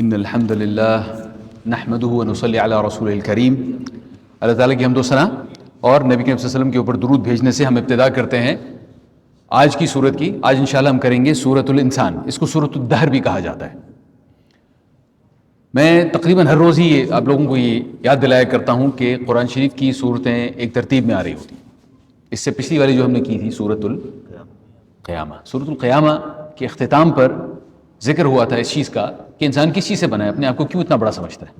ان الحمد للہ نحمدہ ونصلی علی رسول الکریم. اللہ تعالیٰ کی حمد و ثنا اور نبی کریم صلی اللہ علیہ وسلم کے اوپر درود بھیجنے سے ہم ابتدا کرتے ہیں آج کی سورت کی. آج انشاءاللہ ہم کریں گے سورۃ الانسان. اس کو سورۃ الدہر بھی کہا جاتا ہے. میں تقریباً ہر روز ہی آپ لوگوں کو یہ یاد دلایا کرتا ہوں کہ قرآن شریف کی صورتیں ایک ترتیب میں آ رہی ہوتی ہیں. اس سے پچھلی والی جو ہم نے کی تھی سورۃ القیامہ. سورۃ القیامہ کے اختتام پر ذکر ہوا تھا اس چیز کا کہ انسان کس چیز سے بنا ہے، اپنے آپ کو کیوں اتنا بڑا سمجھتا ہے.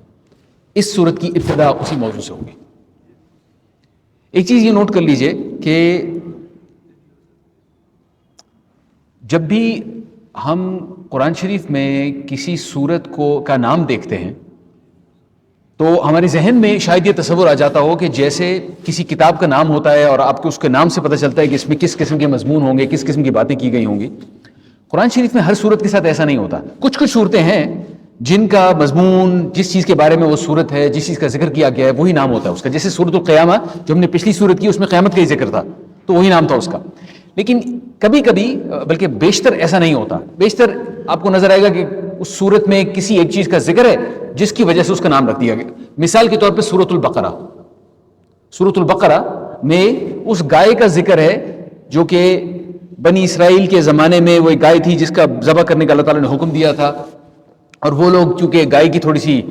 اس سورت کی ابتدا اسی موضوع سے ہوگی. ایک چیز یہ نوٹ کر لیجئے کہ جب بھی ہم قرآن شریف میں کسی سورت کا نام دیکھتے ہیں تو ہمارے ذہن میں شاید یہ تصور آ جاتا ہو کہ جیسے کسی کتاب کا نام ہوتا ہے اور آپ کو اس کے نام سے پتہ چلتا ہے کہ اس میں کس قسم کے مضمون ہوں گے، کس قسم کی باتیں کی گئی ہوں گی. قرآن شریف میں ہر صورت کے ساتھ ایسا نہیں ہوتا. کچھ صورتیں ہیں جن کا مضمون، جس چیز کے بارے میں وہ صورت ہے، جس چیز کا ذکر کیا گیا ہے وہی نام ہوتا ہے اس کا. جیسے سورۃ القیامہ جو ہم نے پچھلی صورت کی، اس میں قیامت کا ہی ذکر تھا تو وہی نام تھا اس کا. لیکن کبھی کبھی، بلکہ بیشتر ایسا نہیں ہوتا. بیشتر آپ کو نظر آئے گا کہ اس صورت میں کسی ایک چیز کا ذکر ہے جس کی وجہ سے اس کا نام رکھ دیا گیا. مثال کے طور پہ سورۃ البقرہ. سورۃ البقرہ میں اس گائے کا ذکر ہے جو کہ بنی اسرائیل کے زمانے میں وہ ایک گائے تھی جس کا ذبح کرنے کا اللہ تعالیٰ نے حکم دیا تھا، اور وہ لوگ چونکہ گائے کی تھوڑی سی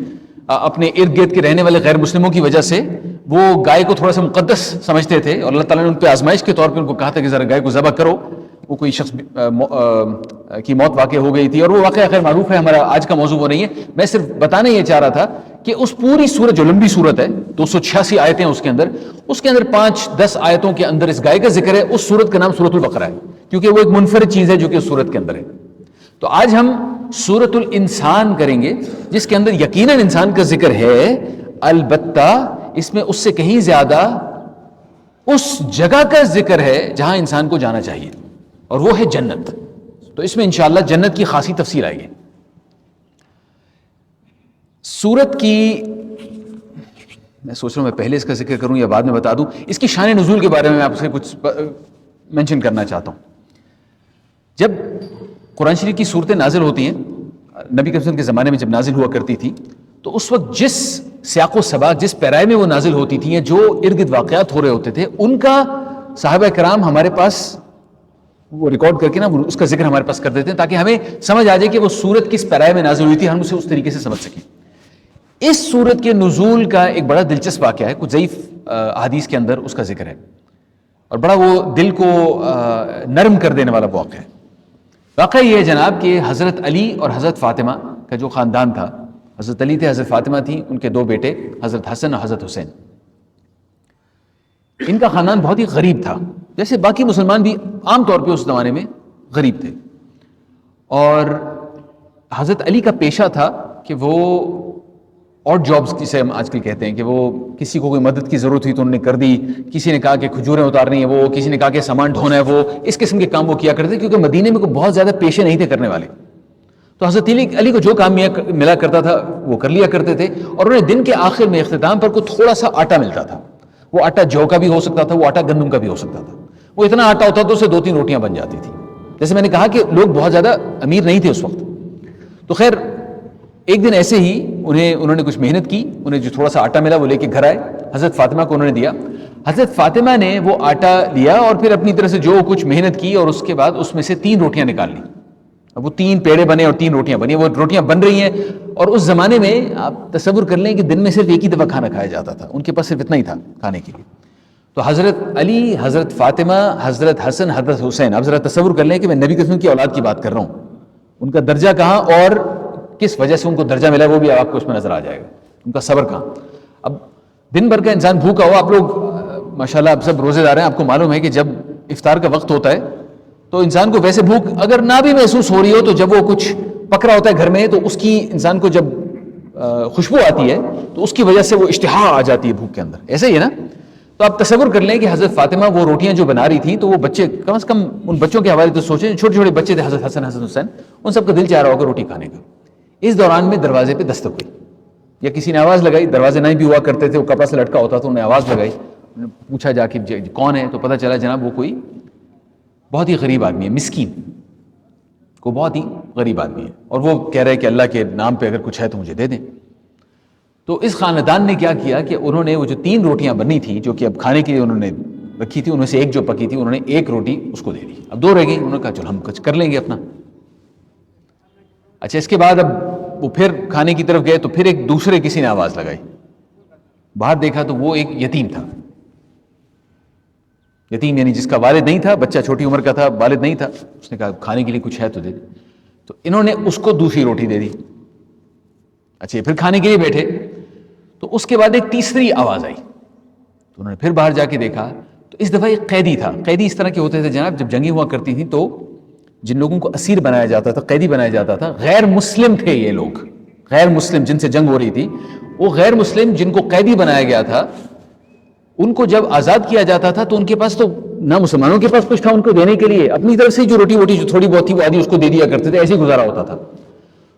اپنے ارد گرد کے رہنے والے غیر مسلموں کی وجہ سے وہ گائے کو تھوڑا سا مقدس سمجھتے تھے، اور اللہ تعالیٰ نے ان پہ آزمائش کے طور پہ ان کو کہا تھا کہ ذرا گائے کو ذبح کرو. وہ کوئی شخص کی موت واقع ہو گئی تھی، اور وہ واقعہ خیر معروف ہے، ہمارا آج کا موضوع وہ نہیں ہے. میں صرف بتانا یہ چاہ رہا تھا کہ اس پوری سورت جو لمبی سورت ہے، 286 آیتیں اس کے اندر 5-10 آیتوں کے اندر اس گائے کا ذکر ہے. اس سورت کا نام سورۃ البقرہ ہے کیونکہ وہ ایک منفرد چیز ہے جو کہ اس سورت کے اندر ہے. تو آج ہم سورۃ الانسان کریں گے جس کے اندر یقیناً انسان کا ذکر ہے، البتہ اس میں اس سے کہیں زیادہ اس جگہ کا ذکر ہے جہاں انسان کو جانا چاہیے، اور وہ ہے جنت. تو اس میں انشاءاللہ جنت کی خاصی تفصیل آئے گی. سورت کی میں سوچ رہا ہوں میں پہلے اس کا ذکر کروں یا بعد میں بتا دوں. اس کی شان نزول کے بارے میں آپ سے کچھ مینشن کرنا چاہتا ہوں. جب قرآن شریف کی صورتیں نازل ہوتی ہیں، نبی کریم صلی اللہ علیہ وسلم کے زمانے میں جب نازل ہوا کرتی تھی تو اس وقت جس سیاق و سباق، جس پیرائے میں وہ نازل ہوتی تھیں، جو ارد گرد واقعات ہو رہے ہوتے تھے، ان کا صحابہ کرام ہمارے پاس وہ ریکارڈ کر کے نا اس کا ذکر ہمارے پاس کر دیتے ہیں تاکہ ہمیں سمجھ آ جائے کہ وہ صورت کس پیرائے میں نازل ہوئی تھی، ہم اسے اس طریقے سے سمجھ سکیں. اس صورت کے نزول کا ایک بڑا دلچسپ واقعہ ہے. کچھ ضعیف احادیث کے اندر اس کا ذکر ہے، اور بڑا وہ دل کو نرم کر دینے والا واقعہ ہے. واقعہ یہ ہے جناب کہ حضرت علی اور حضرت فاطمہ کا جو خاندان تھا، حضرت علی تھے، حضرت فاطمہ تھی، ان کے 2 بیٹے حضرت حسن اور حضرت حسین. ان کا خاندان بہت ہی غریب تھا، جیسے باقی مسلمان بھی عام طور پہ اس زمانے میں غریب تھے. اور حضرت علی کا پیشہ تھا کہ وہ آڈ جابز جسے ہم آج کل کہتے ہیں، کہ وہ کسی کو کوئی مدد کی ضرورت ہوئی تو انہوں نے کر دی. کسی نے کہا کہ کھجوریں اتارنی ہے، وہ کسی نے کہا کہ سامان ڈھونا ہے، وہ اس قسم کے کام وہ کیا کرتے، کیونکہ مدینے میں کوئی بہت زیادہ پیشے نہیں تھے کرنے والے. تو حضرت علی کو جو کام ملا کرتا تھا وہ کر لیا کرتے تھے. اور انہیں دن کے آخر میں اختتام پر کوئی تھوڑا سا آٹا ملتا تھا. وہ آٹا جو کا بھی ہو سکتا تھا، وہ آٹا گندم کا بھی ہو سکتا تھا. وہ اتنا آٹا ہوتا تو اسے 2-3 روٹیاں بن جاتی تھی. جیسے میں نے کہا کہ لوگ بہت زیادہ امیر نہیں تھے اس وقت. تو خیر ایک دن ایسے ہی انہوں نے کچھ محنت کی، انہیں جو تھوڑا سا آٹا ملا وہ لے کے گھر آئے، حضرت فاطمہ کو انہوں نے دیا. حضرت فاطمہ نے وہ آٹا لیا اور پھر اپنی طرح سے جو کچھ محنت کی، اور اس کے بعد اس میں سے 3 روٹیاں نکال لی. اب وہ 3 پیڑے بنے اور 3 روٹیاں بنی. وہ روٹیاں بن رہی ہیں، اور اس زمانے میں آپ تصور کر لیں کہ دن میں صرف ایک ہی دفعہ کھانا کھایا جاتا تھا. ان کے پاس صرف اتنا ہی تھا کھانے کے لیے. تو حضرت علی، حضرت فاطمہ، حضرت حسن، حضرت حسین، آپ ذرا تصور کر لیں کہ میں نبی کریم کی اولاد کی بات کر رہا ہوں. ان کا درجہ کہاں اور کس وجہ سے ان کو درجہ ملا وہ بھی آپ کو اس میں نظر آ جائے گا. ان کا صبر کہاں. اب دن بھر کا انسان بھوکا ہو، آپ لوگ ماشاءاللہ آپ سب روزے دار ہیں، آپ کو معلوم ہے کہ جب افطار کا وقت ہوتا ہے تو انسان کو ویسے بھوک اگر نہ بھی محسوس ہو رہی ہو تو جب وہ کچھ پک رہا ہوتا ہے گھر میں تو اس کی انسان کو جب خوشبو آتی ہے تو اس کی وجہ سے وہ اشتہا آ جاتی ہے بھوک کے اندر. ایسا ہی ہے نا. تو آپ تصور کر لیں کہ حضرت فاطمہ وہ روٹیاں جو بنا رہی تھیں تو وہ بچے کم از کم ان بچوں کے حوالے سے سوچیں، چھوٹے چھوٹے بچے تھے حضرت حسن، حضرت حسین، ان سب کا دل چاہ رہا ہوگا روٹی کھانے کا. اس دوران میں دروازے پہ دستک ہوئی یا کسی نے آواز لگائی. دروازے نہیں بھی ہوا کرتے تھے، وہ کپڑا سے لٹکا ہوتا تھا. انہوں نے آواز لگائی، پوچھا جا کہ کون ہے، تو پتہ چلا جناب وہ کوئی بہت ہی غریب آدمی ہے، مسکین، کو بہت ہی غریب آدمی ہے، اور وہ کہہ رہے کہ اللہ کے نام پہ اگر کچھ ہے تو مجھے دے دیں. تو اس خاندان نے کیا کیا کہ انہوں نے وہ جو 3 روٹیاں بنی تھیں جو کہ اب کھانے کے لیے انہوں نے رکھی تھی، انہوں سے ایک جو پکی تھی انہوں نے 1 روٹی اس کو دے دی، اب 2 رہ گئی. انہوں نے کہا چلو ہم کچھ کر لیں گے اپنا. اچھا اس کے بعد اب وہ پھر کھانے کی طرف گئے تو پھر ایک دوسرے کسی نے آواز لگائی، باہر دیکھا تو وہ ایک یتیم تھا. یتیم یعنی جس کا والد نہیں تھا، بچہ چھوٹی عمر کا تھا، والد نہیں تھا. اس نے کہا کھانے کے لیے کچھ ہے تو دے دے. تو انہوں نے اس کو دوسری روٹی دے دی. اچھا پھر کھانے کے لیے بیٹھے تو اس کے بعد ایک تیسری آواز آئی، تو انہوں نے پھر باہر جا کے دیکھا تو اس دفعہ ایک قیدی تھا. قیدی اس طرح کے ہوتے تھے جناب، جب جنگیں ہوا کرتی تھیں تو جن لوگوں کو اسیر بنایا جاتا تھا، قیدی بنایا جاتا تھا، غیر مسلم تھے یہ لوگ. غیر مسلم جن سے جنگ ہو رہی تھی، وہ غیر مسلم جن کو قیدی بنایا گیا تھا، ان کو جب آزاد کیا جاتا تھا تو ان کے پاس تو نہ مسلمانوں کے پاس کچھ تھا ان کو دینے کے لیے، اپنی طرف سے جو روٹی ووٹی جو تھوڑی بہت تھی وہ آدھی اس کو دے دیا کرتے تھے، ایسے ہی گزارا ہوتا تھا.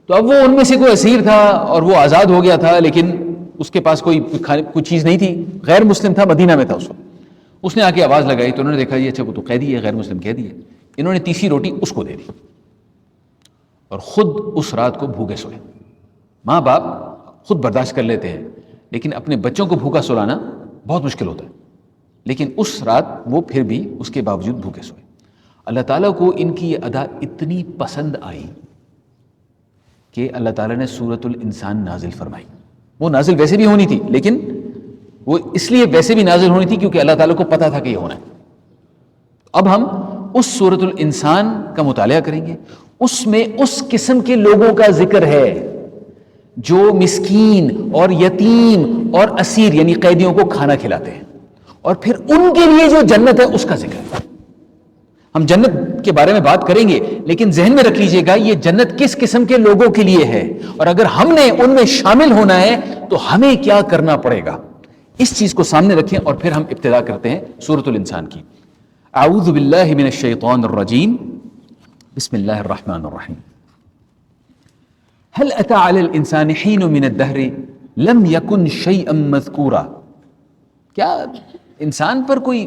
تو اب وہ ان میں سے کوئی اسیر تھا اور وہ آزاد ہو گیا تھا، لیکن اس کے پاس کوئی چیز نہیں تھی، غیر مسلم تھا، مدینہ میں تھا اس وقت. اس نے آ کے آواز لگائی تو انہوں نے دیکھا یہ اچھا وہ تو قیدی ہے، غیر مسلم قیدی ہے. انہوں نے تیسری روٹی اس کو دے دی اور خود اس رات کو بھوکے سوئے. ماں باپ خود برداشت کر لیتے ہیں لیکن اپنے بچوں کو بھوکا سلانا بہت مشکل ہوتا ہے، لیکن اس رات وہ پھر بھی اس کے باوجود بھوکے سوئے. اللہ تعالیٰ کو ان کی یہ ادا اتنی پسند آئی کہ اللہ تعالیٰ نے سورۃ الانسان نازل فرمائی. وہ نازل ویسے بھی ہونی تھی لیکن وہ اس لیے ویسے بھی نازل ہونی تھی کیونکہ اللہ تعالیٰ کو پتا تھا کہ یہ ہونا ہے. اب ہم اس سورۃ الانسان کا مطالعہ کریں گے. اس میں اس قسم کے لوگوں کا ذکر ہے جو مسکین اور یتیم اور اسیر یعنی قیدیوں کو کھانا کھلاتے ہیں، اور پھر ان کے لیے جو جنت ہے اس کا ذکر ہے. ہم جنت کے بارے میں بات کریں گے لیکن ذہن میں رکھ لیجئے گا یہ جنت کس قسم کے لوگوں کے لیے ہے، اور اگر ہم نے ان میں شامل ہونا ہے تو ہمیں کیا کرنا پڑے گا. اس چیز کو سامنے رکھیں اور پھر ہم ابتدا کرتے ہیں سورۃ الانسان کی. اعوذ باللہ من الشیطان الرجیم، بسم اللہ الرحمن الرحیم. هل اتى على الانسان حين من الدهر لم يكن شيئا مذکورا. کیا انسان پر کوئی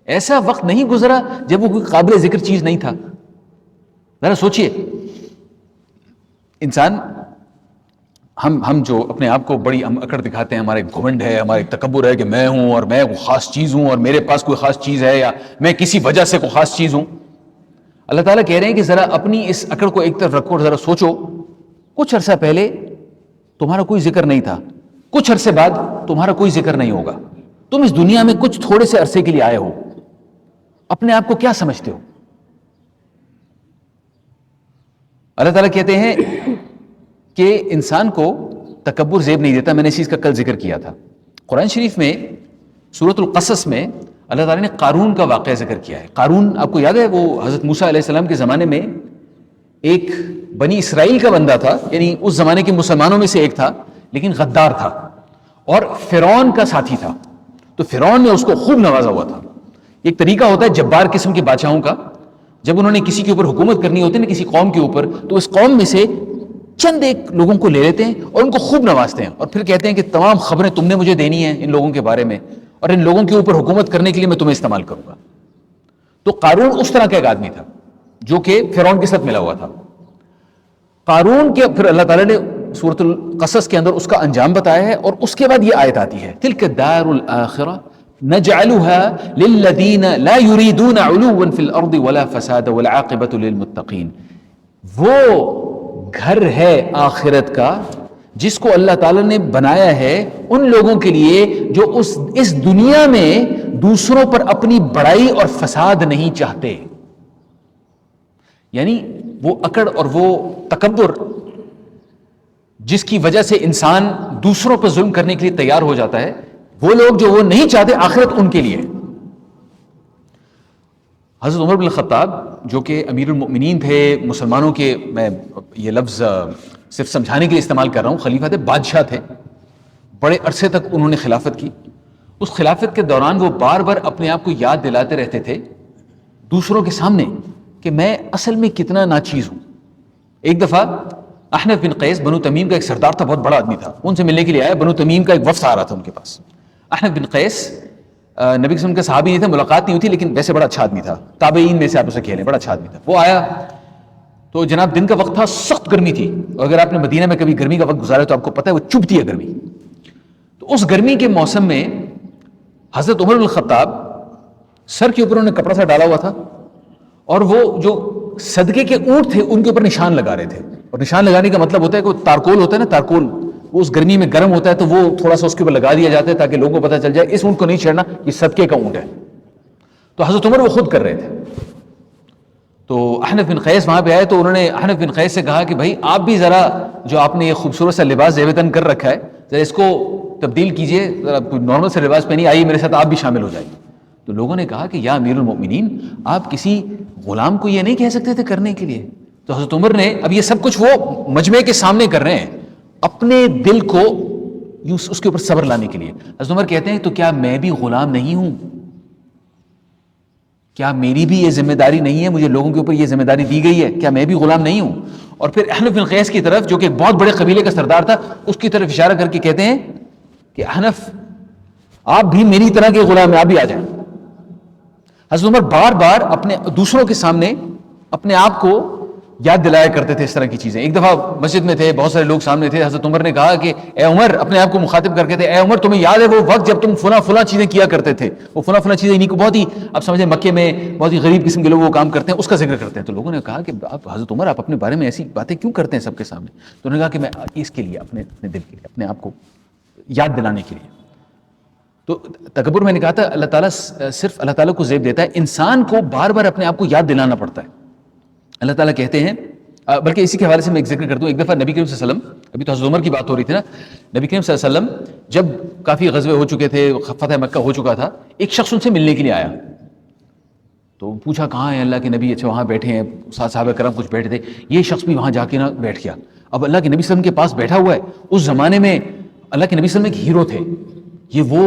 ایسا وقت نہیں گزرا جب وہ کوئی قابل ذکر چیز نہیں تھا؟ ذرا سوچئے. انسان ہم جو اپنے آپ کو بڑی ہم اکڑ دکھاتے ہیں، ہمارا ایک گھمنڈ ہے، ہمارا ایک تکبر ہے کہ میں ہوں اور میں کوئی خاص چیز ہوں اور میرے پاس کوئی خاص چیز ہے یا میں کسی وجہ سے کوئی خاص چیز ہوں. اللہ تعالیٰ کہہ رہے ہیں کہ ذرا اپنی اس اکڑ کو ایک طرف رکھو اور ذرا سوچو. کچھ عرصہ پہلے تمہارا کوئی ذکر نہیں تھا، کچھ عرصے بعد تمہارا کوئی ذکر نہیں ہوگا. تم اس دنیا میں کچھ تھوڑے سے عرصے کے لیے آئے ہو، اپنے آپ کو کیا سمجھتے ہو؟ اللہ تعالیٰ کہتے ہیں کہ انسان کو تکبر زیب نہیں دیتا. میں نے اس چیز کا کل ذکر کیا تھا. قرآن شریف میں سورۃ القصص میں اللہ تعالیٰ نے قارون کا واقعہ ذکر کیا ہے. قارون آپ کو یاد ہے وہ حضرت موسیٰ علیہ السلام کے زمانے میں ایک بنی اسرائیل کا بندہ تھا، یعنی اس زمانے کے مسلمانوں میں سے ایک تھا لیکن غدار تھا اور فرعون کا ساتھی تھا. تو فرعون نے اس کو خوب نوازا ہوا تھا. ایک طریقہ ہوتا ہے جبار قسم کے بادشاہوں کا، جب انہوں نے کسی کے اوپر حکومت کرنی ہوتی ہے نا کسی قوم کے اوپر، تو اس قوم میں سے چند ایک لوگوں کو لے لیتے ہیں اور ان کو خوب نوازتے ہیں اور پھر کہتے ہیں کہ تمام خبریں تم نے مجھے دینی ہیں ان لوگوں کے بارے میں اور ان لوگوں کے اوپر حکومت کرنے کے لیے میں تمہیں استعمال کروں گا. تو قارون اس طرح کا ایک آدمی تھا جو کہ فرعون کے ساتھ ملا ہوا تھا. قارون کے پھر اللہ تعالیٰ نے سورۃ القصص کے اندر اس کا انجام بتایا ہے اور اس کے بعد یہ آیت آتی ہے تلک الدار الآخرہ نجعلها للذین لا یریدون علوا فی الارض ولا فسادا والعاقبۃ للمتقین. وہ گھر ہے آخرت کا جس کو اللہ تعالیٰ نے بنایا ہے ان لوگوں کے لیے جو اس دنیا میں دوسروں پر اپنی بڑائی اور فساد نہیں چاہتے. یعنی وہ اکڑ اور وہ تکبر جس کی وجہ سے انسان دوسروں پر ظلم کرنے کے لیے تیار ہو جاتا ہے، وہ لوگ جو وہ نہیں چاہتے آخرت ان کے لیے. حضرت عمر بن الخطاب جو کہ امیر المؤمنین تھے مسلمانوں کے، میں یہ لفظ صرف سمجھانے کے لیے استعمال کر رہا ہوں، خلیفہ تھے، بادشاہ تھے، بڑے عرصے تک انہوں نے خلافت کی. اس خلافت کے دوران وہ بار بار اپنے آپ کو یاد دلاتے رہتے تھے دوسروں کے سامنے کہ میں اصل میں کتنا ناچیز ہوں. ایک دفعہ احنف بن قیس بنو تمیم کا ایک سردار تھا، بہت بڑا آدمی تھا، ان سے ملنے کے لیے آیا. بنو تمیم کا ایک وفد آ رہا تھا ان کے پاس. احنف بن قیس نبی صلی اللہ علیہ وسلم کا صحابی نہیں تھا، ملاقات نہیں ہوئی تھی، لیکن ویسے بڑا اچھا آدمی تھا، تابعین میں سے آپ اسے کہہ لیں، بڑا اچھا آدمی تھا. وہ آیا تو جناب دن کا وقت تھا, سخت گرمی تھی, اور اگر آپ نے مدینہ میں کبھی گرمی کا وقت گزارا تو آپ کو پتہ ہے وہ چبھتی ہے گرمی. تو اس گرمی کے موسم میں حضرت عمر بن الخطاب سر کے اوپر انہوں نے کپڑا سا ڈالا ہوا تھا, اور وہ جو صدقے کے اونٹ تھے ان کے اوپر نشان لگا رہے تھے. اور نشان لگانے کا مطلب ہوتا ہے کہ وہ تارکول ہوتا ہے نا, تارکول, وہ اس گرمی میں گرم ہوتا ہے تو وہ تھوڑا سا اس کے اوپر لگا دیا جاتا ہے تاکہ لوگوں کو پتہ چل جائے اس اونٹ کو نہیں چھیڑنا, یہ صدقے کا اونٹ ہے. تو حضرت عمر وہ خود کر رہے تھے. تو احنف بن قیس وہاں پہ آئے تو انہوں نے احنف بن قیس سے کہا کہ بھائی آپ بھی ذرا جو آپ نے یہ خوبصورت سا لباس زیبتن کر رکھا ہے ذرا اس کو تبدیل کیجئے, ذرا نارمل سے لباس پہنی, آئیے میرے ساتھ آپ بھی شامل ہو جائیں. تو لوگوں نے کہا کہ یا امیر المؤمنین, آپ کسی غلام کو یہ نہیں کہہ سکتے تھے کرنے کے لیے. تو حضرت عمر نے, اب یہ سب کچھ وہ مجمع کے سامنے کر رہے ہیں اپنے دل کو اس کے اوپر صبر لانے کے لیے. حضرت عمر کہتے ہیں تو کیا میں بھی غلام نہیں ہوں, کیا میری بھی یہ ذمہ داری نہیں ہے, مجھے لوگوں کے اوپر یہ ذمہ داری دی گئی ہے, کیا میں بھی غلام نہیں ہوں؟ اور پھر احنف بن قیس کی طرف جو کہ ایک بہت بڑے قبیلے کا سردار تھا اس کی طرف اشارہ کر کے کہتے ہیں کہ احنف آپ بھی میری طرح کے غلام ہیں, آپ بھی آ جائیں. حضرت عمر بار بار اپنے دوسروں کے سامنے اپنے آپ کو یاد دلایا کرتے تھے اس طرح کی چیزیں. ایک دفعہ مسجد میں تھے, بہت سارے لوگ سامنے تھے, حضرت عمر نے کہا کہ اے عمر, اپنے آپ کو مخاطب کر کے تھے, اے عمر تمہیں یاد ہے وہ وقت جب تم فلاں چیزیں کیا کرتے تھے, وہ فلاں چیزیں انہیں کو بہت ہی آپ سمجھیں مکے میں بہت ہی غریب قسم کے لوگ وہ کام کرتے ہیں, اس کا ذکر کرتے ہیں. تو لوگوں نے کہا کہ آپ حضرت عمر آپ اپنے بارے میں ایسی باتیں کیوں کرتے ہیں سب کے سامنے؟ تو انہوں نے کہا کہ میں اس کے لیے اپنے دل کے لیے, اپنے آپ کو یاد دلانے کے لیے. تو تکبر میں نے کہا تھا اللہ تعالیٰ صرف اللہ تعالیٰ کو زیب دیتا ہے, انسان کو بار بار اپنے آپ کو یاد دلانا پڑتا ہے. اللہ تعالیٰ کہتے ہیں, بلکہ اسی کے حوالے سے میں ایک ذکر کرتا ہوں. ایک دفعہ نبی کریم صلی اللہ علیہ وسلم, ابھی تو حضرت عمر کی بات ہو رہی تھی نا, نبی کریم صلی اللہ علیہ وسلم جب کافی غزوے ہو چکے تھے, فتح مکہ ہو چکا تھا, ایک شخص ان سے ملنے کے لیے آیا. تو پوچھا کہاں ہے اللہ کے نبی؟ اچھا وہاں بیٹھے ہیں, صحابہ کرام کچھ بیٹھے تھے, یہ شخص بھی وہاں جا کے نا بیٹھ گیا. اب اللہ کے نبی صلی اللہ علیہ وسلم کے پاس بیٹھا ہوا ہے. اس زمانے میں اللہ کے نبی صلی اللہ علیہ وسلم ایک ہیرو تھے, یہ وہ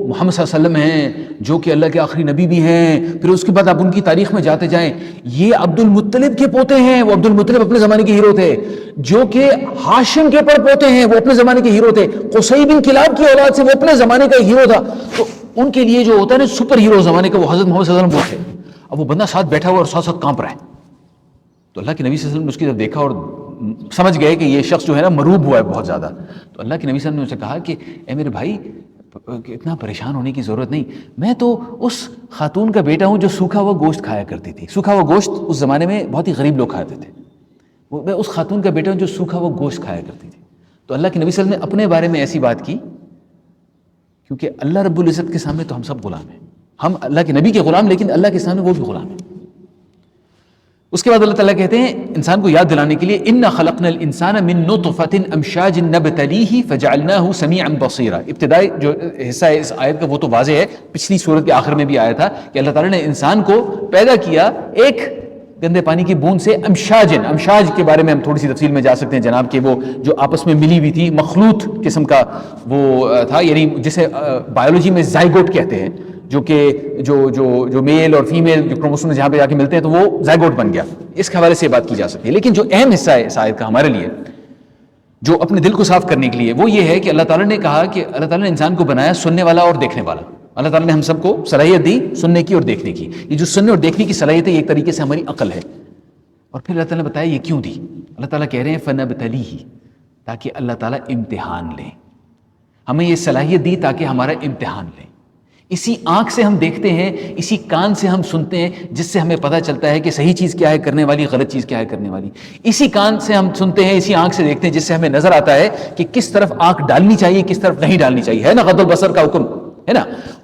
محمد صلی اللہ علیہ وسلم ہیں جو کہ اللہ کے آخری نبی بھی ہیں. پھر اس کے بعد آپ ان کی تاریخ میں جاتے جائیں, یہ عبد المطلب کے پوتے ہیں. وہ عبد المطلب اپنے زمانے کے ہیرو تھے. جو کہ ہاشم کے پر پوتے ہیں, وہ اپنے زمانے کے ہیرو تھے. قصی بن کلاب کی اولاد سے, وہ اپنے زمانے کا ہیرو تھا. تو ان کے لیے جو ہوتا ہے نا سپر ہیرو زمانے کا, وہ حضرت محمد صلی اللہ علیہ وسلم وہ تھے. اب وہ بندہ ساتھ بیٹھا ہوا اور ساتھ ساتھ کانپ رہا ہے. تو اللہ کے نبی صلی اللہ علیہ وسلم نے اس کی طرف دیکھا اور سمجھ گئے کہ یہ شخص جو ہے نا مروب ہوا ہے بہت زیادہ. تو اللہ کے نبی صلی اللہ علیہ وسلم نے اسے کہا کہ اے میرے بھائی, اتنا پریشان ہونے کی ضرورت نہیں, میں تو اس خاتون کا بیٹا ہوں جو سوکھا ہوا گوشت کھایا کرتی تھی. سوکھا ہوا گوشت اس زمانے میں بہت ہی غریب لوگ کھاتے تھے. میں اس خاتون کا بیٹا ہوں جو سوکھا ہوا گوشت کھایا کرتی تھی. تو اللہ کے نبی صلی اللہ علیہ وسلم نے اپنے بارے میں ایسی بات کی, کیونکہ اللہ رب العزت کے سامنے تو ہم سب غلام ہیں. ہم اللہ کے نبی کے غلام, لیکن اللہ کے سامنے وہ بھی غلام ہیں. اس کے بعد اللہ تعالیٰ کہتے ہیں انسان کو یاد دلانے کے لیے, اِنَّا خَلَقْنَا الْإِنسَانَ مِن نُطْفَةٍ أَمْشَاجٍ نَبْتَلِيهِ فَجَعَلْنَاهُ سَمِيعًا بَصِيرًا. ابتدائی جو حصہ ہے اس آیت کا وہ تو واضح ہے, پچھلی سورت کے آخر میں بھی آیا تھا کہ اللہ تعالیٰ نے انسان کو پیدا کیا ایک گندے پانی کی بوند سے. امشاجن, امشاج کے بارے میں ہم تھوڑی سی تفصیل میں جا سکتے ہیں جناب, کہ وہ جو آپس میں ملی ہوئی تھی مخلوط قسم کا وہ تھا, یعنی جسے بایولوجی میں زائگوٹ کہتے ہیں, جو کہ جو میل اور فیمیل جو کروموسوم جہاں پہ جا کے ملتے ہیں تو وہ زائگوٹ بن گیا. اس کے حوالے سے بات کی جا سکتی ہے. لیکن جو اہم حصہ ہے اس آیت کا ہمارے لیے, جو اپنے دل کو صاف کرنے کے لیے, وہ یہ ہے کہ اللہ تعالیٰ نے کہا کہ اللہ تعالیٰ نے انسان کو بنایا سننے والا اور دیکھنے والا. اللہ تعالیٰ نے ہم سب کو صلاحیت دی سننے کی اور دیکھنے کی. یہ جو سننے اور دیکھنے کی صلاحیت ہے یہ ایک طریقے سے ہماری عقل ہے. اور پھر اللہ تعالیٰ نے بتایا یہ کیوں دی. اللہ تعالیٰ کہہ رہے ہیں فَنَبْتَلِيهِ, تاکہ اللہ تعالیٰ امتحان لیں. ہمیں یہ صلاحیت دی تاکہ ہمارا امتحان لیں. اسی آنکھ سے ہم دیکھتے ہیں, اسی کان سے ہم سنتے ہیں, جس سے ہمیں پتہ چلتا ہے کہ صحیح چیز کیا ہے کرنے والی, غلط چیز کیا ہے کرنے والی. اسی کان سے ہم سنتے ہیں, اسی آنکھ سے دیکھتے ہیں, جس سے ہمیں نظر آتا ہے کہ کس طرف آنکھ ڈالنی چاہیے, کس طرف نہیں ڈالنی چاہیے. ہے نا غض البصر کا حکم, ہے نا,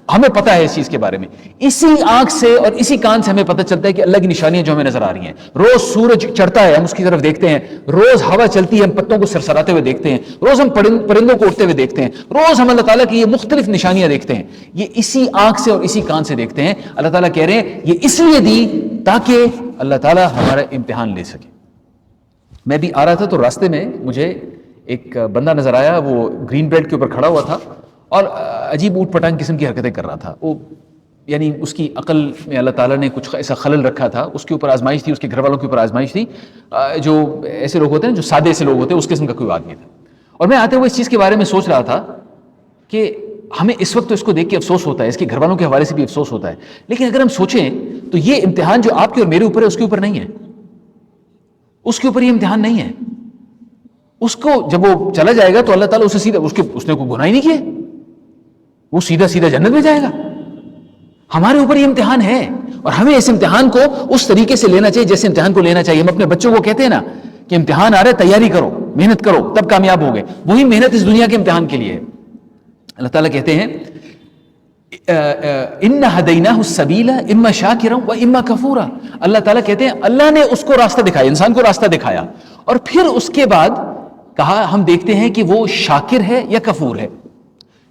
ہمیں پتہ ہے اس چیز کے بارے میں. اسی آنکھ سے اور اسی کان سے ہمیں پتہ چلتا ہے کہ اللہ کی نشانیاں جو ہمیں نظر آ رہی ہیں. روز سورج چڑھتا ہے, ہم اس کی طرف دیکھتے ہیں. روز ہوا چلتی ہے, ہم پتوں کو سرسراتے ہوئے دیکھتے ہیں. روز ہم پرندوں کو اڑتے ہوئے دیکھتے ہیں. روز ہم اللہ تعالیٰ کی یہ مختلف نشانیاں دیکھتے ہیں. یہ اسی آنکھ سے اور اسی کان سے دیکھتے ہیں. اللہ تعالیٰ کہہ رہے ہیں یہ اس لیے دی تاکہ اللہ تعالیٰ ہمارا امتحان لے سکے. میں بھی آ رہا تھا تو راستے میں مجھے ایک بندہ نظر آیا, وہ گرین بیلٹ کے اوپر کھڑا ہوا تھا اور عجیب اوٹ پٹانگ قسم کی حرکتیں کر رہا تھا. وہ یعنی اس کی عقل میں اللہ تعالیٰ نے کچھ ایسا خلل رکھا تھا. اس کے اوپر آزمائش تھی, اس کے گھر والوں کے اوپر آزمائش تھی. جو ایسے لوگ ہوتے ہیں جو سادے سے لوگ ہوتے ہیں, اس قسم کا کوئی آدمی تھا. اور میں آتے ہوئے اس چیز کے بارے میں سوچ رہا تھا کہ ہمیں اس وقت تو اس کو دیکھ کے افسوس ہوتا ہے, اس کے گھر والوں کے حوالے سے بھی افسوس ہوتا ہے, لیکن اگر ہم سوچیں تو یہ امتحان جو آپ کے اور میرے اوپر ہے اس کے اوپر نہیں ہے. اس کے اوپر یہ امتحان نہیں ہے. اس کو جب وہ چلا جائے گا تو اللہ تعالیٰ اسے سیدھا اس نے کوئی گناہ ہی نہیں کیا, وہ سیدھا سیدھا جنت میں جائے گا. ہمارے اوپر یہ امتحان ہے اور ہمیں اس امتحان کو اس طریقے سے لینا چاہیے جیسے امتحان کو لینا چاہیے. ہم اپنے بچوں کو کہتے ہیں نا کہ امتحان آ رہا ہے, تیاری کرو, محنت کرو, تب کامیاب ہوگے. وہی محنت اس دنیا کے امتحان کے لیے ہے. اللہ تعالیٰ کہتے ہیں اِنَّ هَدَيْنَاهُ السَّبِيلَ إِمَّا شَاكِرًا وَإِمَّا كَفُورًا. اللہ تعالیٰ کہتے ہیں اللہ نے اس کو راستہ دکھایا, انسان کو راستہ دکھایا, اور پھر اس کے بعد کہا ہم دیکھتے ہیں کہ وہ شاکر ہے یا کفور ہے.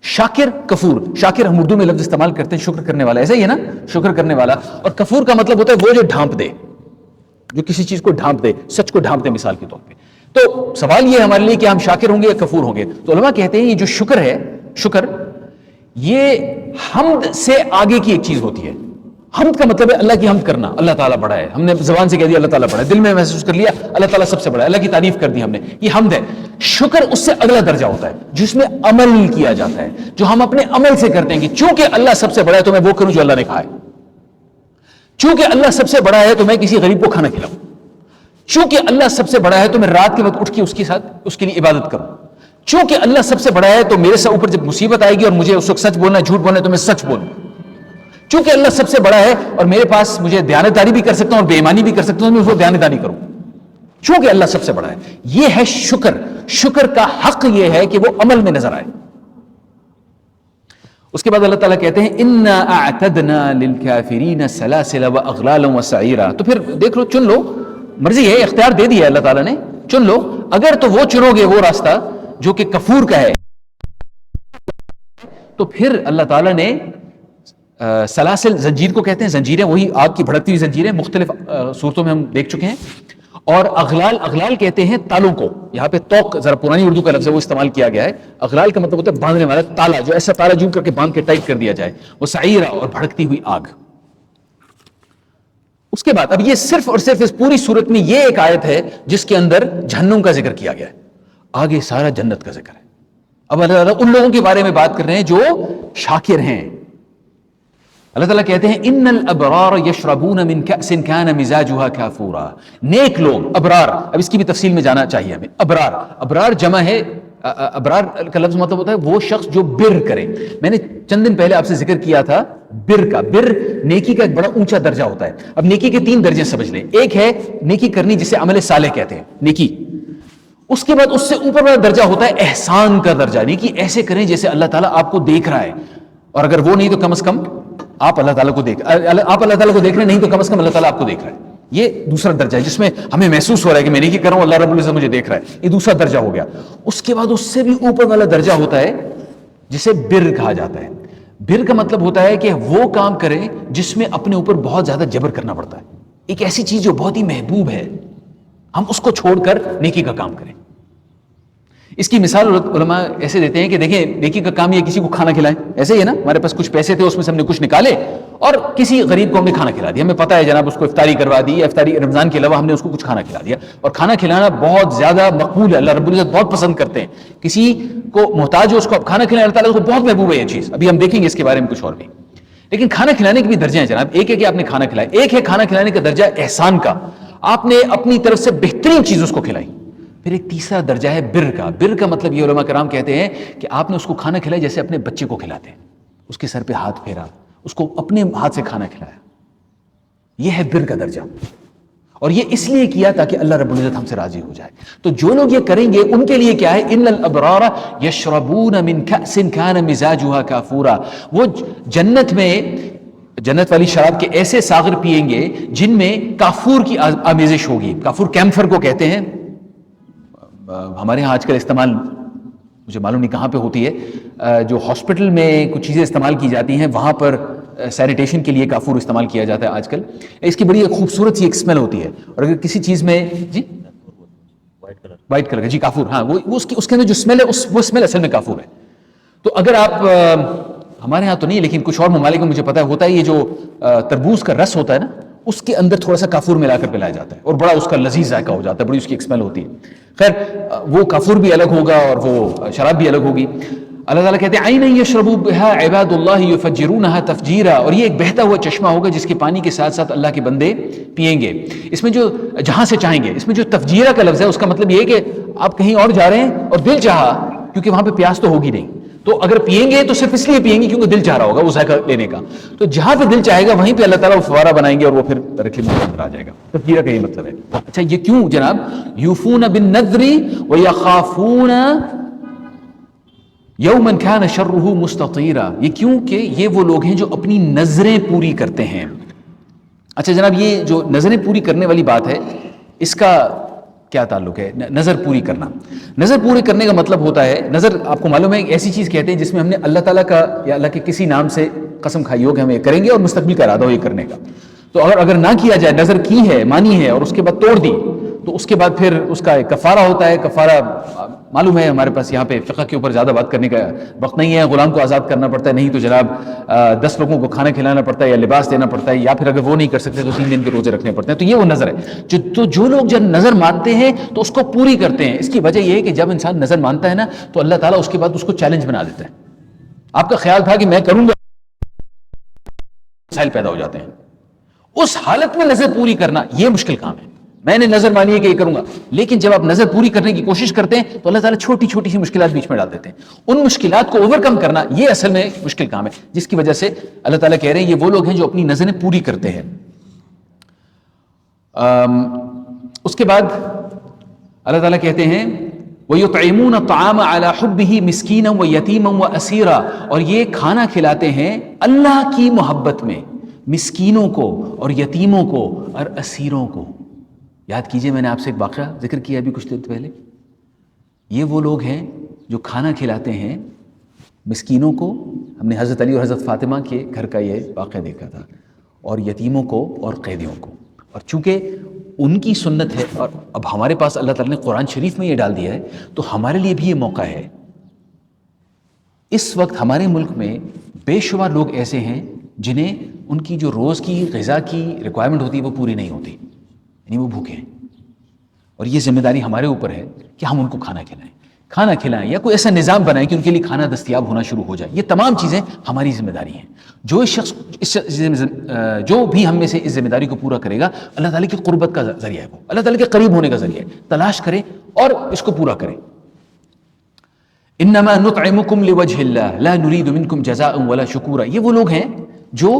شاکر, کفور. شاکر ہم اردو میں لفظ استعمال کرتے ہیں شکر کرنے والا, ایسا ہی ہے نا, شکر کرنے والا. اور کفور کا مطلب ہوتا ہے وہ جو ڈھانپ دے, جو کسی چیز کو ڈھانپ دے, سچ کو ڈھانپ دے مثال کے طور پہ. تو سوال یہ ہے ہمارے لیے کہ ہم شاکر ہوں گے یا کفور ہوں گے. تو علماء کہتے ہیں یہ جو شکر ہے, شکر یہ حمد سے آگے کی ایک چیز ہوتی ہے. حمد کا مطلب ہے اللہ کی حمد کرنا, اللہ تعالیٰ بڑا ہے, ہم نے زبان سے کہہ دیا اللہ تعالیٰ بڑا ہے, دل میں محسوس کر لیا اللہ تعالیٰ سب سے بڑا ہے, اللہ کی تعریف کر دی ہم نے, یہ حمد ہے. شکر اس سے اگلا درجہ ہوتا ہے جس میں عمل کیا جاتا ہے, جو ہم اپنے عمل سے کرتے ہیں کہ چونکہ اللہ سب سے بڑا ہے تو میں وہ کروں جو اللہ نے کہا ہے, چونکہ اللہ سب سے بڑا ہے تو میں کسی غریب کو کھانا کھلاؤں, چونکہ اللہ سب سے بڑا ہے تو میں رات کے وقت اٹھ کے اس کے ساتھ اس کے لیے عبادت کروں, چونکہ اللہ سب سے بڑا ہے تو میرے سے اوپر جب مصیبت آئے گی اور مجھے اس وقت سچ بولنا جھوٹ بولنا ہے تو میں سچ بولوں, چونکہ اللہ سب سے بڑا ہے اور میرے پاس مجھے دیانتداری بھی کر سکتا ہوں اور بے ایمانی بھی کر سکتا ہوں, میں اس کو دیانتداری کروں, چونکہ اللہ سب سے بڑا ہے. یہ ہے شکر. شکر کا حق یہ ہے کہ وہ عمل میں نظر آئے. اس کے بعد اللہ تعالیٰ کہتے ہیں اِنَّا أَعْتَدْنَا لِلْكَافِرِينَ سَلَاسِلَ وَأَغْلَالًا وَسَعِيرًا. تو پھر دیکھ لو, چن لو, مرضی ہے, اختیار دے دیا اللہ تعالیٰ نے, چن لو. اگر تو وہ چنو گے وہ راستہ جو کہ کفور کا ہے, تو پھر اللہ تعالیٰ نے سلاسل, زنجیر کو کہتے ہیں, زنجیریں وہی آگ کی بھڑکتی ہوئی زنجیریں, مختلف صورتوں میں ہم دیکھ چکے ہیں. اور اغلال, اغلال کہتے ہیں تالوں کو, یہاں پہ توق ذرا پرانی اردو کا لفظ ہے وہ استعمال کیا گیا ہے. اغلال کا مطلب ہوتا ہے باندھنے والا تالا, جو ایسا تالا جوم کر کے باندھ کے ٹائٹ کر دیا جائے. وہ سعیرہ, اور بھڑکتی ہوئی آگ. اس کے بعد اب یہ صرف اور صرف اس پوری صورت میں یہ ایک آیت ہے جس کے اندر جہنم کا ذکر کیا گیا ہے, آگے سارا جنت کا ذکر ہے. اب اللہ تعالیٰ ان لوگوں کے بارے میں بات کر رہے ہیں جو شاکر ہیں. اللہ تعالیٰ کہتے ہیں ان الابرار یشربون من کأس کان مزاجها کافورا. نیک لوگ, ابرار, اب اس کی بھی تفصیل میں جانا چاہیے ہمیں. ابرار, ابرار جمع ہے, ابرار کا لفظ مطلب ہوتا ہے وہ شخص جو بر کرے. میں نے چند دن پہلے آپ سے ذکر کیا تھا بر کا. بر نیکی کا ایک بڑا اونچا درجہ ہوتا ہے. اب نیکی کے 3 درجے سمجھ لیں. ایک ہے نیکی کرنی جسے عمل صالح کہتے ہیں, نیکی. اس کے بعد اس سے اوپر والا درجہ ہوتا ہے احسان کا درجہ, نیکی ایسے کریں جیسے اللہ تعالیٰ آپ کو دیکھ رہا ہے, اور اگر وہ نہیں تو کم از کم آپ اللہ تعالیٰ کو دیکھ رہے نہیں تو کم از کم اللہ تعالیٰ آپ کو دیکھ رہا ہے. یہ دوسرا درجہ ہے جس میں ہمیں محسوس ہو رہا ہے کہ میں نیکی کر رہا ہوں, اللہ رب العزت مجھے دیکھ رہا ہے. یہ دوسرا درجہ ہو گیا. اس کے بعد اس سے بھی اوپر والا درجہ ہوتا ہے جسے بر کہا جاتا ہے. بر کا مطلب ہوتا ہے کہ وہ کام کریں جس میں اپنے اوپر بہت زیادہ جبر کرنا پڑتا ہے. ایک ایسی چیز جو بہت ہی محبوب ہے, ہم اس کو چھوڑ کر نیکی کا کام کریں. اس کی مثال علماء ایسے دیتے ہیں کہ دیکھیں نیکی کا کام یہ کسی کو کھانا کھلائیں. ایسے ہی ہے نا, ہمارے پاس کچھ پیسے تھے, اس میں سے ہم نے کچھ نکالے اور کسی غریب کو ہم نے کھانا کھلا دیا. ہمیں پتہ ہے جناب اس کو افطاری کروا دی, افطاری رمضان کے علاوہ ہم نے اس کو کچھ کھانا کھلا دیا. اور کھانا کھلانا بہت زیادہ مقبول ہے, اللہ رب العزت بہت پسند کرتے ہیں. کسی کو محتاج ہو اس کو آپ کھانا کھلائیں, اللہ تعالیٰ کو بہت محبوب ہے یہ چیز. ابھی ہم دیکھیں گے اس کے بارے میں کچھ اور بھی. لیکن کھانا کھلانے کے بھی درجے ہیں جناب. ایک ہے کہ آپ نے کھانا کھلایا, ایک ہے کھانا کھلانے کا درجہ احسان کا, آپ نے اپنی طرف سے بہترین چیز اس کو کھلائی. پھر ایک تیسرا درجہ ہے بر کا. بر کا مطلب یہ علماء کرام کہتے ہیں کہ آپ نے اس کو کھانا کھلایا جیسے اپنے بچے کو کھلاتے ہیں, اس کے سر پہ ہاتھ پھیرا, اس کو اپنے ہاتھ سے کھانا کھلایا. یہ ہے بر کا درجہ, اور یہ اس لیے کیا تاکہ اللہ رب العزت ہم سے راضی ہو جائے. تو جو لوگ یہ کریں گے ان کے لیے کیا ہے, ان الابرار یشربون من کأس کان مزاجها کافورا. وہ جنت میں, جنت والی شراب کے ایسے ساغر پیئیں گے جن میں کافور کی آمیزش ہوگی. کافور کیمفر کو کہتے ہیں, ہمارے ہاں آج کل استعمال مجھے معلوم نہیں کہاں پہ ہوتی ہے, جو ہاسپٹل میں کچھ چیزیں استعمال کی جاتی ہیں وہاں پر سینیٹیشن کے لیے کافور استعمال کیا جاتا ہے آج کل. اس کی بڑی خوبصورت سی ایک اسمیل ہوتی ہے, اور اگر کسی چیز میں جی وائٹ کلر کا, جی کافور, ہاں وہ اس کے اندر جو اسمیل ہے وہ اسمیل اصل میں کافور ہے. تو اگر آپ, ہمارے ہاں تو نہیں لیکن کچھ اور ممالک میں مجھے پتا ہوتا ہے, یہ جو تربوز کا رس ہوتا ہے نا اس کے اندر تھوڑا سا کافور ملا کر پلایا جاتا ہے, اور بڑا اس کا لذیذ ذائقہ ہو جاتا ہے, بڑی اس کی ایک اسمیل ہوتی ہے. خیر وہ کافور بھی الگ ہوگا اور وہ شراب بھی الگ ہوگی. اللہ تعالیٰ کہتے ہیں عینا یشربوا بہا عباد اللہ یفجرونہا تفجیرا، اور یہ ایک بہتا ہوا چشمہ ہوگا جس کے پانی کے ساتھ ساتھ اللہ کے بندے پئیں گے. اس میں جو جہاں سے چاہیں گے، اس میں جو تفجیرہ کا لفظ ہے اس کا مطلب یہ ہے کہ آپ کہیں اور جا رہے ہیں اور دل چاہا، کیونکہ وہاں پہ پیاس تو ہوگی نہیں، تو اگر پئیں گے تو صرف اس لیے پئیں گے کیونکہ دل چاہ رہا ہوگا وہ ذائقہ لینے کا. تو جہاں پہ دل چاہے گا وہیں پہ اللہ تعالیٰ وہ فوارہ بنائیں گے اور وہ پھر ڈائریکٹلی منہ کے اندر آ جائے گا. تفجیرہ کا یہ مطلب ہے. اچھا یہ کیوں جناب؟ یوفون بالنذر ویخافون یوما کان شرہ مستطیرا، یہ کیوں کہ یہ وہ لوگ ہیں جو اپنی نظریں پوری کرتے ہیں. اچھا جناب یہ جو نظریں پوری کرنے والی بات ہے اس کا کیا تعلق ہے؟ نظر پوری کرنا. نظر پوری کرنے کا مطلب ہوتا ہے، نظر آپ کو معلوم ہے ایک ایسی چیز کہتے ہیں جس میں ہم نے اللہ تعالیٰ کا یا اللہ کے کسی نام سے قسم کھائی ہو کہ ہم یہ کریں گے اور مستقبل کا ارادہ ہو یہ کرنے کا. تو اگر نہ کیا جائے، نظر کی ہے، مانی ہے اور اس کے بعد توڑ دی، تو اس کے بعد پھر اس کا ایک کفارہ ہوتا ہے. کفارہ معلوم ہے ہمارے پاس یہاں پہ فقہ کے اوپر زیادہ بات کرنے کا وقت نہیں ہے. غلام کو آزاد کرنا پڑتا ہے، نہیں تو جناب 10 لوگوں کو کھانا کھلانا پڑتا ہے یا لباس دینا پڑتا ہے، یا پھر اگر وہ نہیں کر سکتے تو 3 دن کے روزے رکھنے پڑتے ہیں. تو یہ وہ نظر ہے. تو جو لوگ جب نظر مانتے ہیں تو اس کو پوری کرتے ہیں. اس کی وجہ یہ ہے کہ جب انسان نظر مانتا ہے نا تو اللہ تعالیٰ اس کے بعد اس کو چیلنج بنا دیتا ہے. آپ کا خیال تھا کہ میں کروں گا، مسائل پیدا ہو جاتے ہیں. اس حالت میں نظر پوری کرنا یہ مشکل کام ہے. میں نے نظر مانی ہے کہ یہ کروں گا، لیکن جب آپ نظر پوری کرنے کی کوشش کرتے ہیں تو اللہ تعالیٰ چھوٹی چھوٹی سی مشکلات بیچ میں ڈال دیتے ہیں. ان مشکلات کو اوور کم کرنا یہ اصل میں مشکل کام ہے، جس کی وجہ سے اللہ تعالیٰ کہہ رہے ہیں یہ وہ لوگ ہیں جو اپنی نظریں پوری کرتے ہیں. اس کے بعد اللہ تعالیٰ کہتے ہیں وَيُطْعِمُونَ الطَّعَامَ عَلَى حُبِّهِ مِسْكِينًا وَيَتِيمًا وَأَسِيرًا، اور یہ کھانا کھلاتے ہیں اللہ کی محبت میں مسکینوں کو اور یتیموں کو اور اسیروں کو. یاد کیجئے میں نے آپ سے ایک واقعہ ذکر کیا ابھی کچھ دیر پہلے. یہ وہ لوگ ہیں جو کھانا کھلاتے ہیں مسکینوں کو، ہم نے حضرت علی اور حضرت فاطمہ کے گھر کا یہ واقعہ دیکھا تھا، اور یتیموں کو اور قیدیوں کو. اور چونکہ ان کی سنت ہے اور اب ہمارے پاس اللہ تعالیٰ نے قرآن شریف میں یہ ڈال دیا ہے تو ہمارے لیے بھی یہ موقع ہے. اس وقت ہمارے ملک میں بے شمار لوگ ایسے ہیں جنہیں ان کی جو روز کی غذا کی ریکوائرمنٹ ہوتی ہے وہ پوری نہیں ہوتی، یعنی وہ بھوکے ہیں. اور یہ ذمہ داری ہمارے اوپر ہے کہ ہم ان کو کھانا کھلائیں یا کوئی ایسا نظام بنائیں کہ ان کے لیے کھانا دستیاب ہونا شروع ہو جائے. یہ تمام چیزیں ہماری ذمہ داری ہیں. جو بھی ہم میں سے اس ذمہ داری کو پورا کرے گا اللہ تعالیٰ کی قربت کا ذریعہ ہے، وہ اللہ تعالیٰ کے قریب ہونے کا ذریعہ ہے. تلاش کریں اور اس کو پورا کریں. انما نطعمکم لوجہ اللہ لا نرید منکم جزاء ولا شکورا. یہ وہ لوگ ہیں جو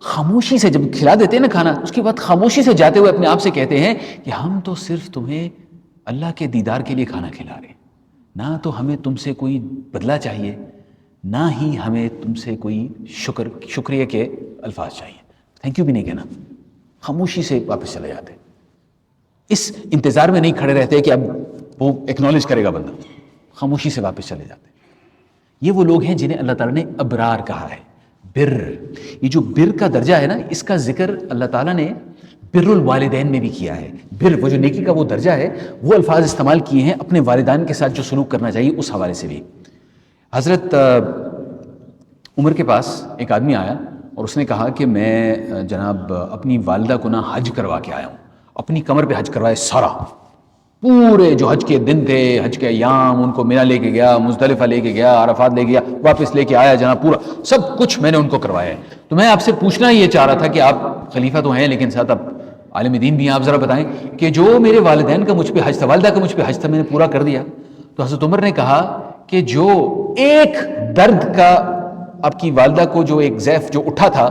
خاموشی سے جب کھلا دیتے ہیں نا کھانا، اس کے بعد خاموشی سے جاتے ہوئے اپنے آپ سے کہتے ہیں کہ ہم تو صرف تمہیں اللہ کے دیدار کے لیے کھانا کھلا رہے ہیں، نہ تو ہمیں تم سے کوئی بدلہ چاہیے، نہ ہی ہمیں تم سے کوئی شکریہ کے الفاظ چاہیے. تھینک یو بھی نہیں کہنا، خاموشی سے واپس چلے جاتے. اس انتظار میں نہیں کھڑے رہتے کہ اب وہ ایکنالج کرے گا بندہ، خاموشی سے واپس چلے جاتے. یہ وہ لوگ ہیں جنہیں اللہ تعالیٰ نے ابرار کہا ہے. بر، یہ جو بر کا درجہ ہے نا، اس کا ذکر اللہ تعالیٰ نے بر الوالدین میں بھی کیا ہے. بر وہ جو نیکی کا وہ درجہ ہے، وہ الفاظ استعمال کیے ہیں اپنے والدین کے ساتھ جو سلوک کرنا چاہیے اس حوالے سے بھی. حضرت عمر کے پاس ایک آدمی آیا اور اس نے کہا کہ میں جناب اپنی والدہ کو نا حج کروا کے آیا ہوں. اپنی کمر پہ حج کروائے سارا، پورے جو حج کے دن تھے، حج کے ایام، ان کو مینا لے کے گیا، مزدلفہ لے کے گیا، عرفات لے کے گیا، واپس لے کے آیا جناب، پورا سب کچھ میں نے ان کو کروایا ہے. تو میں آپ سے پوچھنا یہ چاہ رہا تھا کہ آپ خلیفہ تو ہیں لیکن ساتھ آپ عالم دین بھی ہیں، آپ ذرا بتائیں کہ جو میرے والدین کا مجھ پہ حج تھا، والدہ کا مجھ پہ حج تھا، میں نے پورا کر دیا. تو حضرت عمر نے کہا کہ جو ایک درد کا آپ کی والدہ کو جو ایک ضعف جو اٹھا تھا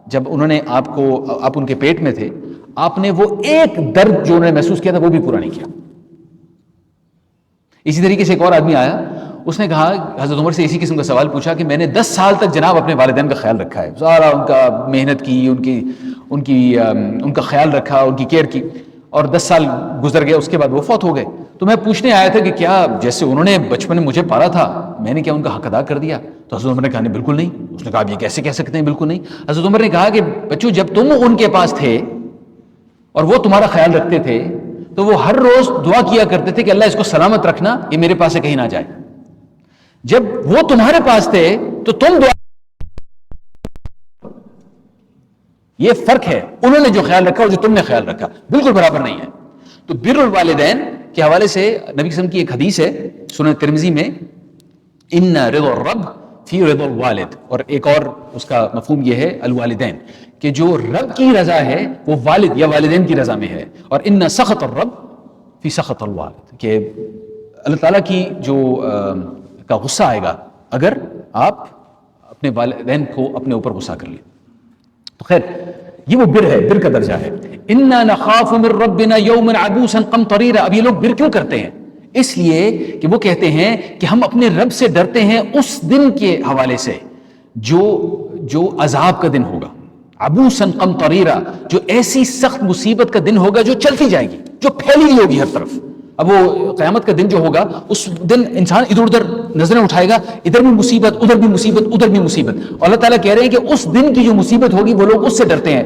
جب انہوں نے آپ ان کے پیٹ میں تھے، آپ نے وہ ایک درد جو انہوں نے محسوس کیا تھا وہ بھی پورا نہیں کیا. اسی طریقے سے ایک اور آدمی آیا، اس نے کہا حضرت عمر سے اسی قسم کا سوال پوچھا کہ میں نے 10 سال تک جناب اپنے والدین کا خیال رکھا ہے، سارا ان کا محنت کی، ان کا خیال رکھا، ان کی کیئر کی، اور 10 سال گزر گئے، اس کے بعد وہ فوت ہو گئے. تو میں پوچھنے آیا تھا کہ کیا جیسے انہوں نے بچپن میں مجھے پالا تھا میں نے کیا ان کا حق ادا کر دیا؟ تو حضرت عمر نے کہا نہیں بالکل نہیں. اس نے کہا آپ یہ کیسے کہہ سکتے ہیں بالکل نہیں؟ حضرت عمر نے کہا کہ بچوں جب تم ان کے پاس تھے اور وہ تمہارا خیال رکھتے تھے تو وہ ہر روز دعا کیا کرتے تھے کہ اللہ اس کو سلامت رکھنا، یہ میرے پاس سے کہیں نہ جائے. جب وہ تمہارے پاس تھے تو تم دعا، یہ فرق ہے، انہوں نے جو خیال رکھا اور جو تم نے خیال رکھا بالکل برابر نہیں ہے. تو بر الوالدین کے حوالے سے نبی صلی اللہ علیہ وسلم کی ایک حدیث ہے سنن ترمذی میں، ان رضا الرب فی رضا الوالد، اور ایک اور اس کا مفہوم یہ ہے الوالدین، کہ جو رب کی رضا ہے وہ والد یا والدین کی رضا میں ہے، اور ان سخط الرب فی سخط الوالد، کہ اللہ تعالیٰ کی جو کا غصہ آئے گا اگر آپ اپنے والدین کو اپنے اوپر غصہ کر لیں۔ تو خیر یہ وہ بر ہے، بر کا درجہ ہے۔ انا نخاف من ربنا یوما عبوسا قمطریرا۔ اب یہ لوگ بر کیوں کرتے ہیں؟ اس لیے کہ وہ کہتے ہیں کہ ہم اپنے رب سے ڈرتے ہیں اس دن کے حوالے سے جو عذاب کا دن ہوگا، عبوسا قمطریرا، جو ایسی سخت مصیبت کا دن ہوگا جو چلتی جائے گی، جو پھیلی ہوئی ہوگی ہر طرف۔ اب وہ قیامت کا دن جو ہوگا اس دن انسان ادھر ادھر نظریں اٹھائے گا، ادھر بھی مصیبت، ادھر بھی مصیبت، ادھر بھی مصیبت، اور اللہ تعالیٰ کہہ رہے ہیں کہ اس دن کی جو مصیبت ہوگی وہ لوگ اس سے ڈرتے ہیں،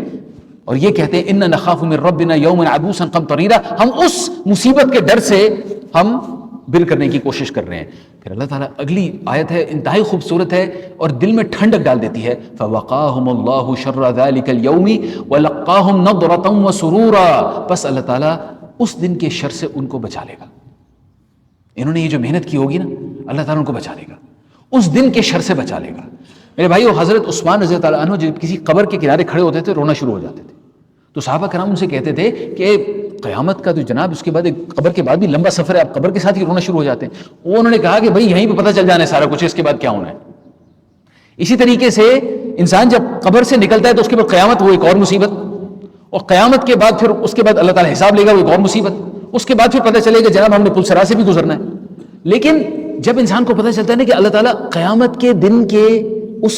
اور یہ کہتے ہیں انا نخاف من ربنا یوما عبوسا قمطریرا، ہم اس مصیبت کے ڈر سے ہم بر کرنے کی کوشش کر رہے ہیں۔ پھر اللہ تعالیٰ اگلی آیت ہے، انتہائی خوبصورت ہے اور دل میں ٹھنڈک ڈال دیتی ہے، فوقاہم اللہ شر ذلک اليوم ولقاہم نضرۃ وسرورا، بس اللہ تعالیٰ اس دن کے شر سے ان کو بچا لے گا۔ انہوں نے یہ جو محنت کی ہوگی نا، اللہ تعالیٰ ان کو بچا لے گا، اس دن کے شر سے بچا لے گا۔ میرے بھائیو، حضرت عثمان رضی اللہ عنہ جب کسی قبر کے کنارے کھڑے ہوتے تھے رونا شروع ہو جاتے تھے، تو صحابہ کرام ان سے کہتے تھے کہ قیامت کا تو جناب اس کے بعد ایک قبر کے بعد بھی لمبا سفر ہے، آپ قبر کے ساتھ ہی رونا شروع ہو جاتے ہیں۔ وہ انہوں نے کہا کہ بھائی یہیں پہ پتہ چل جانا ہے سارا کچھ، اس کے بعد کیا ہونا ہے۔ اسی طریقے سے انسان جب قبر سے نکلتا ہے تو اس کے بعد قیامت، وہ ایک اور مصیبت، اور قیامت کے بعد پھر اس کے بعد اللہ تعالیٰ حساب لے گا، وہ ایک اور مصیبت، اس کے بعد پھر پتہ چلے گا جناب ہم نے پل صراط سے بھی گزرنا ہے۔ لیکن جب انسان کو پتہ چلتا ہے نا کہ اللہ تعالیٰ قیامت کے دن کے اس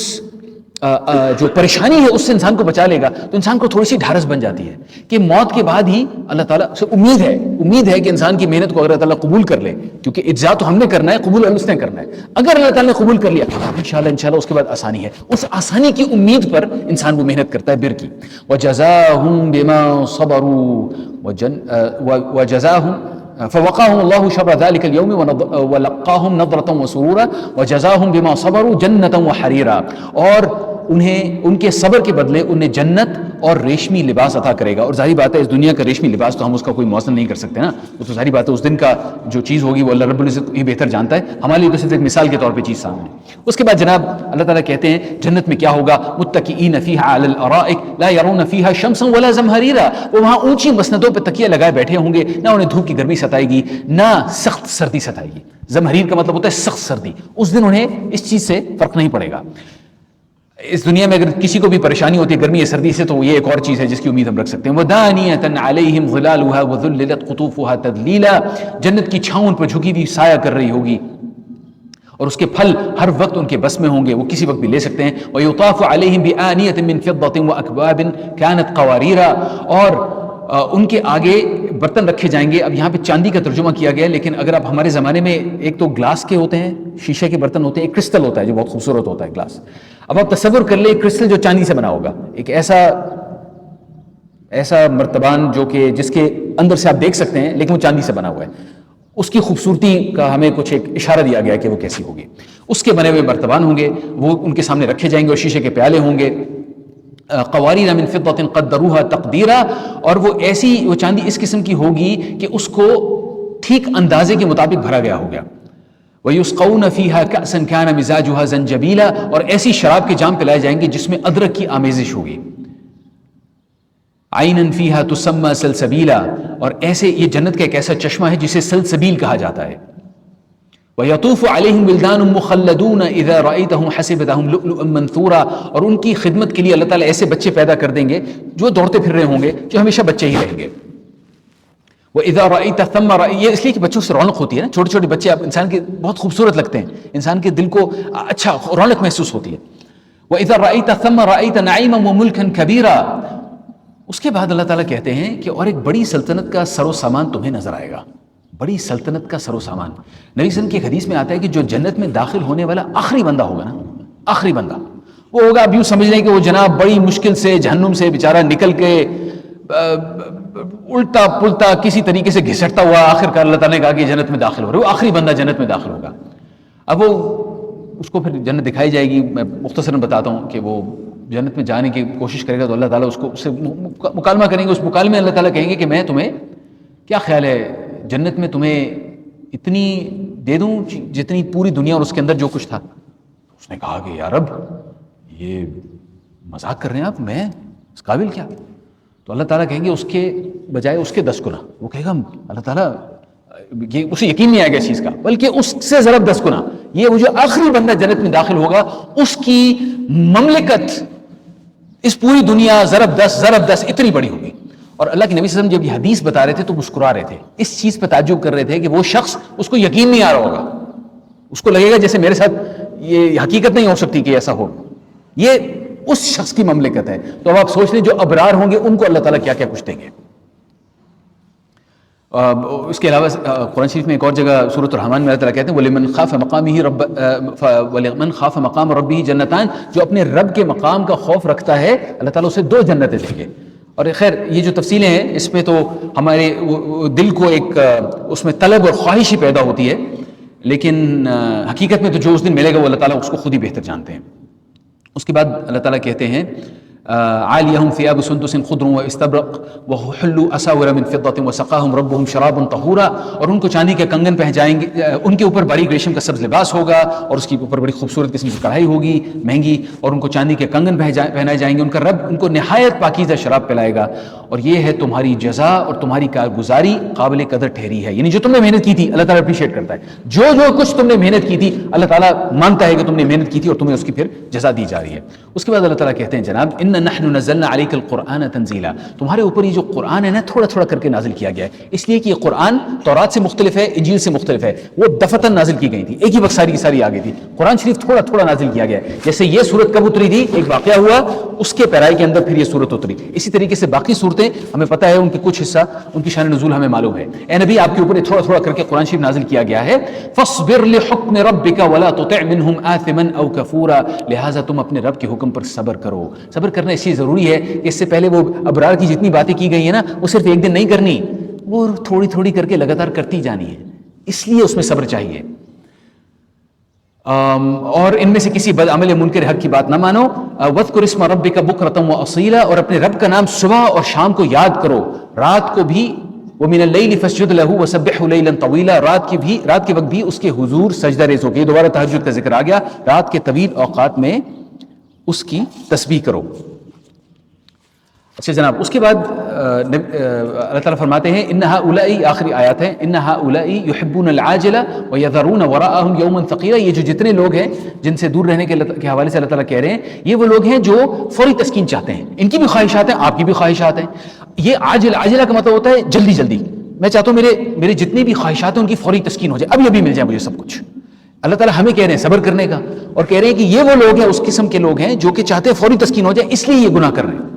جو پریشانی ہے اس سے انسان کو بچا لے گا، تو انسان کو تھوڑی سی ڈھارس بن جاتی ہے کہ موت کے بعد ہی اللہ تعالیٰ سے امید ہے کہ انسان کی محنت کو اگر اللہ تعالیٰ قبول کر لے، کیونکہ اجزا تو ہم نے کرنا ہے، قبول اس نے کرنا ہے، اگر اللہ تعالیٰ نے قبول کر لیا انشاءاللہ اس کے بعد آسانی ہے، اس آسانی کی امید پر انسان وہ محنت کرتا ہے بر کی۔ وَجَزَاهُمْ بِمَا صَبَرُوا وَجَزَاهُمْ فوقاهم الله شر ذلك اليوم ولقاهم نضرة وسرورا وجزاهم بما صبروا جنة وحريرا، اور انہیں ان کے صبر کے بدلے انہیں جنت اور ریشمی لباس عطا کرے گا۔ اور ظاہری بات ہے اس دنیا کا ریشمی لباس تو ہم اس کا کوئی موازنہ نہیں کر سکتے نا، وہ تو ظاہری بات ہے اس دن کا جو چیز ہوگی وہ اللہ رب العزت ہی بہتر جانتا ہے، ہمارے لیے تو صرف ایک مثال کے طور پہ چیز سامنے ہے۔ اس کے بعد جناب اللہ تعالیٰ کہتے ہیں جنت میں کیا ہوگا، متکئین فیہا علی الارائک لا یرون فیہا شمسا ولا زمہریرا، وہ وہاں اونچی مسندوں پہ تکیہ لگائے بیٹھے ہوں گے، نہ انہیں دھوپ کی گرمی ستائے گی نہ سخت سردی ستائے گی۔ زمہریر کا مطلب ہوتا ہے سخت سردی، اس دن انہیں اس چیز سے فرق نہیں پڑے گا۔ اس دنیا میں اگر کسی کو بھی پریشانی ہوتی ہے گرمی یا سردی سے، تو یہ ایک اور چیز ہے جس کی امید ہم رکھ سکتے ہیں۔ وَدَانِيَةً عَلَيْهِمْ ظِلَالُهَا وَذُلِّلَتْ قُطُوفُهَا تَذْلِيلًا، جنت کی چھاؤں ان پر جھکی ہوئی سایہ کر رہی ہوگی، اور اس کے پھل ہر وقت ان کے بس میں ہوں گے، وہ کسی وقت بھی لے سکتے ہیں۔ وَيُطَافُ عَلَيْهِمْ بِآنِيَةٍ مِّن فِضَّةٍ وَأَكْوَابٍ كَانَتْ قَوَارِيرًا، اور ان کے آگے برتن رکھے جائیں گے۔ اب یہاں پہ چاندی کا ترجمہ کیا گیا ہے، لیکن اگر آپ ہمارے زمانے میں ایک تو گلاس کے ہوتے ہیں، شیشے کے برتن ہوتے ہیں، ایک کرسٹل ہوتا ہے جو بہت خوبصورت ہوتا ہے گلاس۔ اب آپ تصور کر لیں ایک کرسٹل جو چاندی سے بنا ہوگا، ایک ایسا مرتبان جو کہ جس کے اندر سے آپ دیکھ سکتے ہیں لیکن وہ چاندی سے بنا ہوا ہے، اس کی خوبصورتی کا ہمیں کچھ ایک اشارہ دیا گیا کہ وہ کیسی ہوگی۔ اس کے بنے ہوئے مرتبان ہوں گے، وہ ان کے سامنے رکھے جائیں گے، اور شیشے کے پیالے ہوں گے۔ قواریر من فضة قدروها تقدیرا، اور وہ چاندی اس قسم کی ہوگی کہ اس کو ٹھیک اندازے کے مطابق بھرا گیا ہوگا۔ وَيُسْقَوْنَ فِيهَا كَأْسًا كَانَ مِزَاجُهَا زَنْجَبِيلًا، اور ایسی شراب کے جام پلائے جائیں گے جس میں ادرک کی آمیزش ہوگی۔ عَيْنًا فِيهَا تُسَمَّى سَلْسَبِيلًا، اور ایسے یہ جنت کا ایک ایسا چشمہ ہے جسے سلسبیل کہا جاتا ہے۔ وَيَطُوفُ عَلَيْهِمْ وِلْدَانٌ مُخَلَّدُونَ إِذَا رَأَيْتَهُمْ حَسِبْتَهُمْ لُؤْلُؤًا مَّنثُورًا، اور ان کی خدمت کے لیے اللہ تعالیٰ ایسے بچے پیدا کر دیں گے جو دوڑتے پھر رہے ہوں گے، جو ہمیشہ بچے ہی رہیں گے۔ وَإِذَا رَأَيْتَ ثَمَّ رَأَيْتَ، یہ اس لیے کہ بچوں سے رونق ہوتی ہے نا، چھوٹے چھوٹے بچے اب انسان کے بہت خوبصورت لگتے ہیں، انسان کے دل کو اچھا رونق محسوس ہوتی ہے۔ وَإِذَا رَأَيْتَ ثَمَّ رَأَيْتَ نَعِيمًا وَمُلْكًا كَبِيرًا، اس کے بعد اللہ تعالیٰ کہتے ہیں کہ اور ایک بڑی سلطنت کا سر و سامان تمہیں نظر آئے گا، بڑی سلطنت کا سر و سامان۔ نبی صلی اللہ علیہ وسلم کی ایک حدیث میں آتا ہے کہ جو جنت میں داخل ہونے والا آخری بندہ ہوگا نا، آخری بندہ وہ ہوگا، اب یوں سمجھ لیں کہ وہ جناب بڑی مشکل سے جہنم سے بیچارہ نکل کے الٹا پلٹا کسی طریقے سے گھسٹتا ہوا آخر کار اللہ تعالیٰ نے کہا کہ جنت میں داخل ہو رہا ہے، وہ آخری بندہ جنت میں داخل ہوگا۔ اب وہ اس کو پھر جنت دکھائی جائے گی، میں مختصراً بتاتا ہوں کہ وہ جنت میں جانے کی کوشش کرے گا تو اللہ تعالیٰ اس سے مکالمہ کریں گے، اس مکالمے میں اللہ تعالیٰ کہیں گے کہ میں تمہیں کیا خیال ہے جنت میں تمہیں اتنی دے دوں جتنی پوری دنیا اور اس کے اندر جو کچھ تھا. اس نے کہا کہ یا رب یہ مذاق کر رہے ہیں آپ, میں اس قابل کیا؟ تو اللہ تعالیٰ کہیں گے اس کے بجائے اس کے 10 گنا. وہ کہے گا اللہ تعالیٰ یہ اسے یقین نہیں آئے گا اس چیز کا, بلکہ اس سے ضرب 10 گنا. یہ وہ جو آخری بندہ جنت میں داخل ہوگا اس کی مملکت اس پوری دنیا ضرب 10 اتنی بڑی ہوگی. اور اللہ کے نبی صلی اللہ علیہ وسلم جب یہ حدیث بتا رہے تھے تو مسکرا رہے تھے, اس چیز پہ تعجب کر رہے تھے کہ وہ شخص اس کو یقین نہیں آ رہا ہوگا, اس کو لگے گا جیسے میرے ساتھ یہ حقیقت نہیں ہو سکتی کہ ایسا ہو. یہ اس شخص کی مملکت ہے. تو اب آپ سوچ لیں جو ابرار ہوں گے ان کو اللہ تعالیٰ کیا کیا کچھ دیں گے. اس کے علاوہ قرآن شریف میں ایک اور جگہ سورۃ الرحمن میں اللہ تعالیٰ کہتے ہیں وَلِمَنْ خَافَ مَقَامَ رَبِّهِ جَنَّتَانِ, جو اپنے رب کے مقام کا خوف رکھتا ہے اللہ تعالیٰ اسے 2 جنتیں دیں گے. اور خیر یہ جو تفصیلیں ہیں اس میں تو ہمارے دل کو ایک اس میں طلب اور خواہش ہی پیدا ہوتی ہے, لیکن حقیقت میں تو جو اس دن ملے گا وہ اللہ تعالیٰ اس کو خود ہی بہتر جانتے ہیں. اس کے بعد اللہ تعالیٰ کہتے ہیں عالیہم ثیاب سندس خضر واستبرق وحلوا اساور من فضة وسقاہم ربهم شرابا طہورا, اور ان کو چاندی کے کنگن پہنائیں گے, ان کے اوپر باریک ریشم کا سبز لباس ہوگا اور اس کے اوپر بڑی خوبصورت قسم کی کڑھائی ہوگی مہنگی, اور ان کو چاندی کے کنگن پہنائے جائیں گے. ان کا رب ان کو نہایت پاکیزہ شراب پلائے گا, اور یہ ہے تمہاری جزا اور تمہاری کارگزاری قابل قدر ٹھہری ہے. یعنی جو تم نے محنت کی تھی اللہ تعالیٰ اپریشیٹ کرتا ہے, جو کچھ تم نے محنت کی تھی اللہ تعالیٰ مانتا ہے کہ تم نے محنت کی تھی اور تمہیں اس کی پھر جزا دی جا رہی ہے. اس کے بعد اللہ تعالیٰ کہتے ہیں جناب ان نحن نزلنا علیک القرآن تنزیلا, تمہارے اوپر یہ جو قرآن ہے نا تھوڑا تھوڑا کر کے نازل کیا گیا ہے, اس لیے کہ یہ قرآن تورات سے مختلف ہے, انجیل سے مختلف ہے. وہ دفتن نازل کی گئی تھی, ایک ہی وقت ساری کی ساری آ گئی تھی. قرآن شریف تھوڑا تھوڑا نازل کیا گیا ہے. جیسے یہ سورت کب اتری تھی, ایک واقعہ ہوا اس کے پیرائی کے اندر پھر یہ سورت اتری. اسی طریقے سے باقی صورتیں ہمیں پتہ ہے ان کے کچھ حصہ ان کی شان نزول ہمیں معلوم ہے. اے نبی آپ کے اوپر تھوڑا تھوڑا کر کے قرآن شریف نازل کیا گیا ہے. فاصبر لحکم ربک ولا تطع منهم آثما او کفورا, لہٰذا تم اپنے رب کے حکم پر صبر کرو. صبر کرنا اس لیے ضروری ہے کہ اس سے پہلے وہ ابرار کی جتنی باتیں کی گئی ہیں نا وہ صرف ایک دن نہیں کرنی, وہ تھوڑی تھوڑی کر کے لگاتار کرتی جانی ہے, اس لیے اس میں صبر چاہیے. اور ان میں سے کسی بد عمل منکر حق کی بات نہ مانو. وَاذْكُرِ اسْمَ رَبِّكَ بُكْرَةً وَأَصِيلًا, اور اپنے رب کا نام صبح اور شام کو یاد کرو, رات کو بھی. وَمِنَ اللَّيْلِ فَاسْجُدْ لَهُ وَسَبِّحْهُ لَيْلًا طَوِيلًا, رات کے وقت بھی اس کے حضور سجدہ ریز ہو. یہ دوبارہ تہجد کا ذکر آ گیا, رات کے طویل اوقات میں اس کی تسبیح کرو. اچھا جناب, اس کے بعد اللہ تعالیٰ فرماتے ہیں ان ہؤلاء, آخری آیات ہے, ان ہؤلاء يحبون العاجلة ويذرون وراءهم يوما ثقيلا. یہ جو جتنے لوگ ہیں جن سے دور رہنے کے حوالے سے اللہ تعالیٰ کہہ رہے ہیں, یہ وہ لوگ ہیں جو فوری تسکین چاہتے ہیں. ان کی بھی خواہشات ہیں, آپ کی بھی خواہشات ہیں. یہ عاجلہ کا مطلب ہوتا ہے جلدی جلدی, میں چاہتا ہوں میرے جتنی بھی خواہشات ہیں ان کی فوری تسکین ہو جائے, ابھی مل جائے مجھے سب کچھ. اللہ تعالیٰ ہمیں کہہ رہے ہیں صبر کرنے کا, اور کہہ رہے ہیں کہ یہ وہ لوگ ہیں اس قسم کے لوگ ہیں جو کہ چاہتے ہیں فوری تسکین ہو جائے, اس لیے یہ گناہ کر رہے ہیں.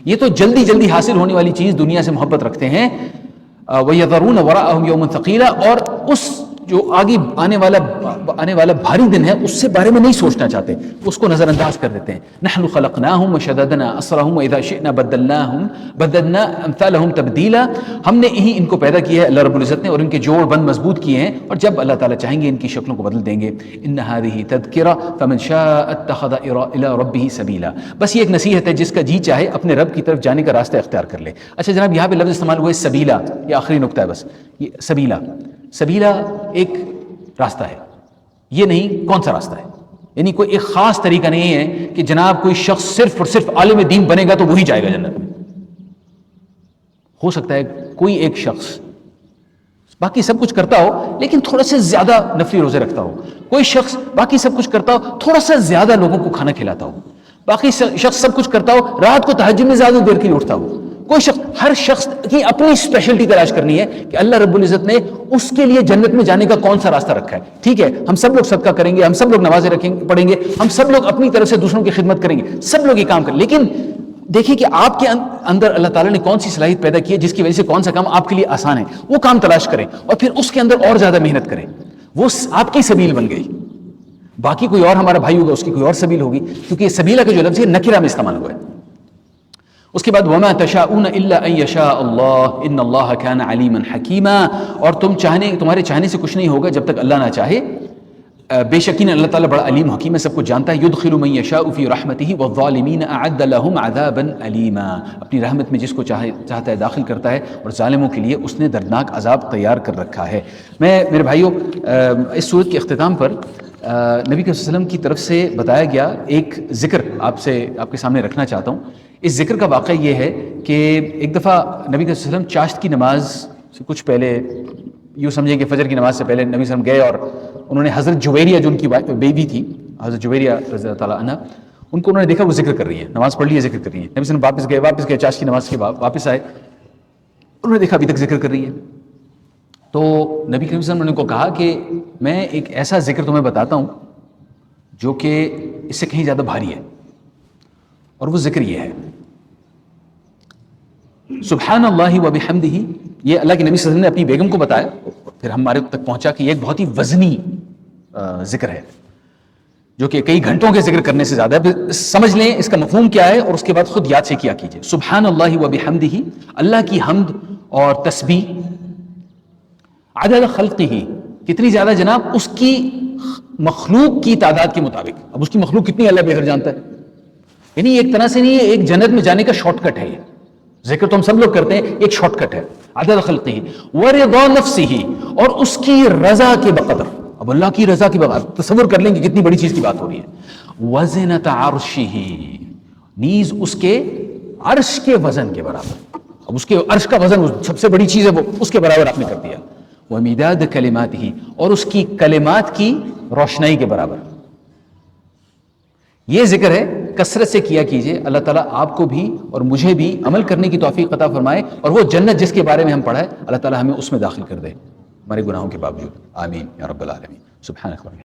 یہ تو جلدی جلدی حاصل ہونے والی چیز دنیا سے محبت رکھتے ہیں. وَيَذَرُونَ وَرَاءَهُمْ يَوْمًا ثَقِيلًا, اور اس جو آگے آنے والا بھاری دن ہے اس سے بارے میں نہیں سوچنا چاہتے, اس کو نظر انداز کر دیتے ہیں. نحن خلقناهم وشددنا اسرهم واذا شئنا بدلنا امثالهم تبديلا, ہم نے ہی ان کو پیدا کیا ہے اللہ رب العزت نے, اور ان کے جوڑ بند مضبوط کیے ہیں, اور جب اللہ تعالیٰ چاہیں گے ان کی شکلوں کو بدل دیں گے. ان هذه تذکرہ فمن شاء اتخذ الى ربه سبیلا, بس یہ ایک نصیحت ہے, جس کا جی چاہے اپنے رب کی طرف جانے کا راستہ اختیار کر لے. اچھا جناب, یہاں پہ لفظ استعمال ہوا ہے سبیلا, یہ آخری نقطہ ہے بس. یہ سبیلا ایک راستہ ہے, یہ نہیں کون سا راستہ ہے. یعنی کوئی ایک خاص طریقہ نہیں ہے کہ جناب کوئی شخص صرف اور صرف عالم دین بنے گا تو وہی جائے گا جنت میں. ہو سکتا ہے کوئی ایک شخص باقی سب کچھ کرتا ہو لیکن تھوڑا سا زیادہ نفلی روزے رکھتا ہو, کوئی شخص باقی سب کچھ کرتا ہو تھوڑا سا زیادہ لوگوں کو کھانا کھلاتا ہو, باقی شخص سب کچھ کرتا ہو رات کو تہجد میں زیادہ دیر کے لیے اٹھتا ہو. کوئی شخص, ہر شخص کی اپنی اسپیشلٹی تلاش کرنی ہے کہ اللہ رب العزت نے اس کے لیے جنت میں جانے کا کون سا راستہ رکھا ہے. ٹھیک ہے, ہم سب لوگ صدقہ کریں گے, ہم سب لوگ نمازیں پڑھیں گے, ہم سب لوگ اپنی طرف سے دوسروں کی خدمت کریں گے, سب لوگ یہ کام کریں, لیکن دیکھیں کہ آپ کے اندر اللہ تعالیٰ نے کون سی صلاحیت پیدا کی ہے جس کی وجہ سے کون سا کام آپ کے لیے آسان ہے, وہ کام تلاش کریں اور پھر اس کے اندر اور زیادہ محنت کریں. وہ آپ کی سبیل بن گئی. باقی کوئی اور ہمارا بھائی ہوگا, اس کی کوئی اور سبیل ہوگی, کیونکہ یہ سبیلہ کا جو لفظ ہے نکرہ میں استعمال ہوا ہے. اس کے بعد وما تشاءون الا ان يشاء اللہ ان اللہ کان علیما حکیما, اور تمہارے چاہنے سے کچھ نہیں ہوگا جب تک اللہ نہ چاہے. بے یقین اللہ تعالیٰ بڑا علیم حکیم ہے، سب کو جانتا ہے. یدخل من یشاء فی رحمتہ والظالمین اعد لهم عذابا علیما، اپنی رحمت میں جس کو چاہتا ہے داخل کرتا ہے، اور ظالموں کے لیے اس نے دردناک عذاب تیار کر رکھا ہے. میں میرے بھائیوں اس صورت کے اختتام پر نبی صلی اللہ علیہ وسلم کی طرف سے بتایا گیا ایک ذکر آپ کے سامنے رکھنا چاہتا ہوں. اس ذکر کا واقعہ یہ ہے کہ ایک دفعہ نبی صلی اللہ علیہ وسلم چاشت کی نماز سے کچھ پہلے، یوں سمجھیں کہ فجر کی نماز سے پہلے نبی صلی اللہ علیہ وسلم گئے، اور انہوں نے حضرت جویریہ جو ان کی بیوی تھی، حضرت جویریہ رضی اللہ تعالیٰ عنہ، ان کو انہوں نے دیکھا وہ ذکر کر رہی ہے، نماز پڑھ لی ہے ذکر کر رہی ہے. نبی صلی اللہ علیہ وسلم واپس گئے چاشت کی نماز کے بعد واپس آئے، انہوں نے دیکھا ابھی تک ذکر کر رہی ہے. تو نبی کریم صلی اللہ علیہ وسلم نے ان کو کہا کہ میں ایک ایسا ذکر تمہیں بتاتا ہوں جو کہ اس سے کہیں زیادہ بھاری ہے، اور وہ ذکر یہ ہے سبحان اللہ و بحمدہ. یہ اللہ کے نبی صلی اللہ علیہ وسلم نے اپنی بیگم کو بتایا، پھر ہمارے تک پہنچا کہ یہ ایک بہت ہی وزنی ذکر ہے جو کہ کئی گھنٹوں کے ذکر کرنے سے زیادہ ہے. سمجھ لیں اس کا مفہوم کیا ہے اور اس کے بعد خود یاد سے کیا کیجئے. سبحان اللہ و بحمدہ، اللہ کی حمد اور تسبیح، عدد خلقہ، کتنی زیادہ جناب اس کی مخلوق کی تعداد کے مطابق. اب اس کی مخلوق کتنی اللہ بہتر جانتا ہے، یعنی ایک طرح سے نہیں، ایک جنت میں جانے کا شارٹ کٹ ہے. یہ ذکر تو ہم سب لوگ کرتے ہیں، ایک شارٹ کٹ ہے. عدد خلقہ ورضا نفسہ، اور اس کی رضا کے بقدر. اب اللہ کی رضا کی بقدر تصور کر لیں کہ کتنی بڑی چیز کی بات ہو رہی ہے. وزنۃ عرشہ، نیز اس کے عرش کے وزن کے برابر. اب اس کے عرش کا وزن سب سے بڑی چیز ہے، وہ اس کے برابر آپ نے کر دیا. ومداد کلماتہ، اور اس کی کلمات کی روشنائی کے برابر. یہ ذکر ہے، کثرت سے کیا کیجئے. اللہ تعالیٰ آپ کو بھی اور مجھے بھی عمل کرنے کی توفیق عطا فرمائے، اور وہ جنت جس کے بارے میں ہم پڑھا ہے اللہ تعالیٰ ہمیں اس میں داخل کر دے ہمارے گناہوں کے باوجود. آمین یا رب العالمین. سبحانک.